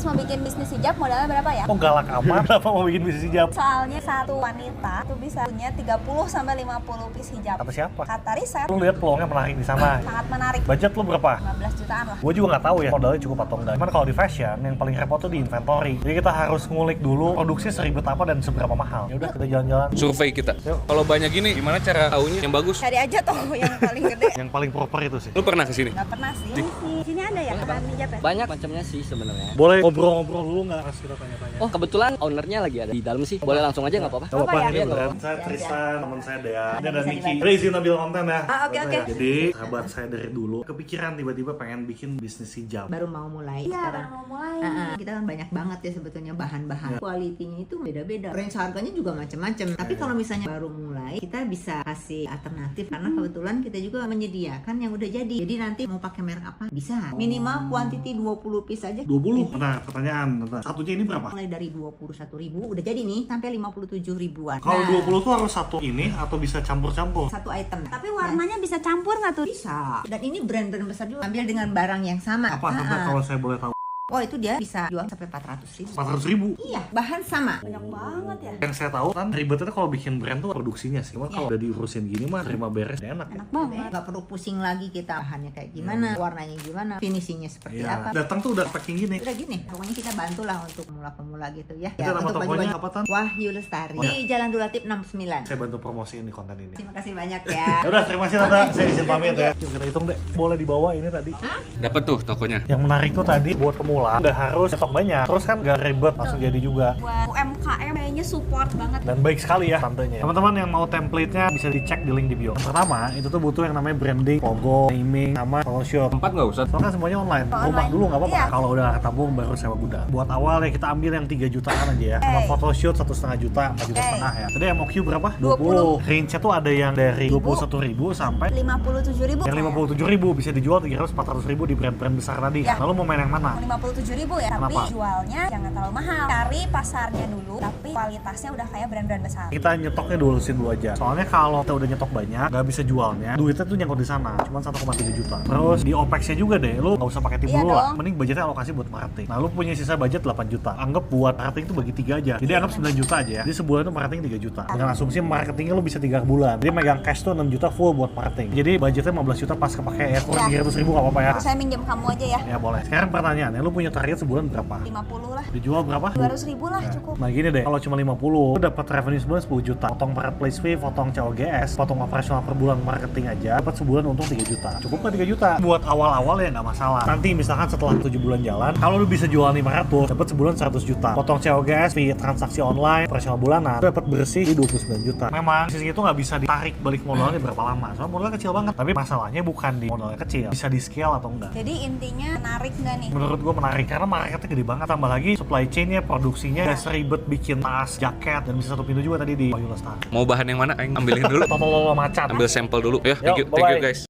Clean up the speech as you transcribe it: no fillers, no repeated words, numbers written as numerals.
guys mau bikin bisnis hijab modalnya berapa ya? Kok galak amat? Kenapa mau bikin bisnis hijab? Soalnya satu wanita tuh bisa punya 30-50 piece hijab. Kata siapa? Kata riset. Lu lihat peluangnya menarik di sana. Sangat menarik. Budget lu berapa? 15 jutaan lah. Gue juga nggak tahu ya modalnya cukup atau enggak. Cuman kalau di fashion yang paling repot tuh di inventory. Jadi kita harus ngulik dulu produksi seribet apa dan seberapa mahal. Ya udah kita jalan-jalan. Survei kita. Yuk. Kalau banyak gini, gimana cara taunya yang bagus? Cari aja tuh yang paling gede. Yang paling proper itu sih. Lu pernah kesini? Gak pernah sih. Di sini ada ya bahan hijab ya? Banyak macamnya sih sebenarnya. Boleh ngobrol-ngobrol dulu nggak? Harus kita tanya-tanya. Oh kebetulan ownernya lagi ada di dalam sih. Boleh langsung aja nggak apa-apa? Gak apa-apa, ya? ini beneran. Saya Tristan, teman saya Dea. Ini ada Niki. Ada izin ambil konten ya. Oke. Jadi sahabat saya dari dulu kepikiran tiba-tiba pengen bikin bisnis hijab. Baru mau mulai. Iya, sekarang. baru mau mulai. Kita kan banyak banget ya sebetulnya bahan-bahan. Kualitinya itu beda-beda. Range harganya juga macam-macam. Tapi kalau misalnya baru mulai, kita bisa kasih alternatif karena kebetulan kita juga menyediakan yang udah jadi. Jadi nanti mau pakai merek apa bisa. Minimal quantity 20 piece aja. 20? Nah, pertanyaan. Satunya ini berapa? Mulai dari 21.000 udah jadi nih sampai 57 ribuan. Kalau 20 tuh harus satu ini atau bisa campur-campur? Satu item. Tapi warnanya bisa campur nggak tuh? Bisa. Dan ini brand-brand besar juga ambil dengan barang yang sama. Apa? Kalau saya boleh tahu. Oh itu dia bisa jual sampai 400 ribu. 400 ribu? Iya, bahan sama. Banyak banget ya. Yang saya tahu kan ribetnya kalau bikin brand tuh produksinya sih. Cuma kalau udah diurusin gini mah terima beres enak. Enak banget. Nggak perlu pusing lagi kita bahannya kayak gimana, warnanya gimana, finishingnya seperti apa. Datang tuh udah packing gini. Udah gini, pokoknya kita bantulah untuk pemula-pemula gitu ya. Itu nama untuk tokonya baju-baju apa Tan? Wahyu Lestari Oh, ya. di Jalan Dulatip 69. Saya bantu promosiin di konten ini. Terima kasih banyak ya. Ya udah, terima kasih Tante. Saya izin pamit ya. Yuk, kita hitung deh. Boleh dibawa ini tadi. Dapat tuh tokonya. Yang menarik tuh tadi buat pemula nggak harus nyetok banyak. Terus kan nggak ribet langsung jadi juga. Buat UMKM kayaknya support banget. Dan baik sekali ya tantenya. Teman-teman yang mau template-nya bisa dicek di link di bio. Yang pertama itu tuh butuh yang namanya branding, logo, naming, sama Photoshop. Tempat nggak usah. Soalnya kan semuanya online. Rumah Online. dulu nggak apa-apa. Iya. Kalau udah ketabung baru sewa gudang. Buat awal ya kita ambil yang 3 jutaan aja ya. Sama photoshoot 1,5 juta, 4 juta setengah ya. Tadi MOQ berapa? 20. Range-nya tuh ada yang dari 21.000 sampai 57.000. yang 57.000 bisa dijual 300-400.000 di brand-brand besar tadi. Ya. Lalu mau main yang mana? 57.000 ya. Kenapa? Tapi jualnya jangan terlalu mahal. Cari pasarnya dulu, tapi kualitasnya udah kayak brand-brand besar. Kita nyetoknya dulusin dulu aja. Soalnya kalau kita udah nyetok banyak, nggak bisa jualnya, duitnya tuh nyangkut di sana, cuma 1,3 juta. Terus di OPEX-nya juga deh, lu nggak usah pakai tim Iya dulu lah. dong. Mending budgetnya alokasi buat marketing. Nah, lu punya sisa budget 8 juta. Anggap buat marketing tuh bagi 3 aja. Jadi anggap 9 juta aja ya. Jadi sebulan tuh marketing 3 juta. Dengan asumsi marketingnya lu bisa 3 bulan. Jadi megang cash tuh 6 juta full buat marketing. Jadi budgetnya 15 juta pas kepake ya. Kurang 300.000 nggak apa-apa ya. Saya minjem kamu aja ya. Ya boleh. Sekarang pertanyaannya, lu punya target sebulan berapa? 50 lah. Dijual berapa? 200.000 lah cukup. Nah gini deh, kalau cuma 50, lu dapat revenue sebulan 10 juta. Potong marketplace fee, potong COGS, potong operasional per bulan marketing aja, dapat sebulan untung 3 juta. Cukup kan 3 juta? Buat awal-awal ya nggak masalah. Nanti misalkan setelah 7 bulan jalan, kalau lu bisa jual 500, dapat sebulan 100 juta. Potong COGS, fee transaksi online, operasional bulanan, dapat bersih di 29 juta. Memang sisi itu nggak bisa ditarik balik modalnya berapa lama. Soalnya modalnya kecil banget. Tapi masalahnya bukan di modalnya kecil, bisa di scale atau enggak. Jadi intinya menarik nggak nih? Menurut gue menarik karena marketnya gede banget, tambah lagi supply chainnya, produksinya gak seribet bikin tas, jaket, dan bisa satu pintu juga tadi di Wahyu Lestari. Mau bahan yang mana? Aing ambilin dulu. Totolo macan. Ambil sampel dulu ya. Yo, Thank you bye-bye. guys.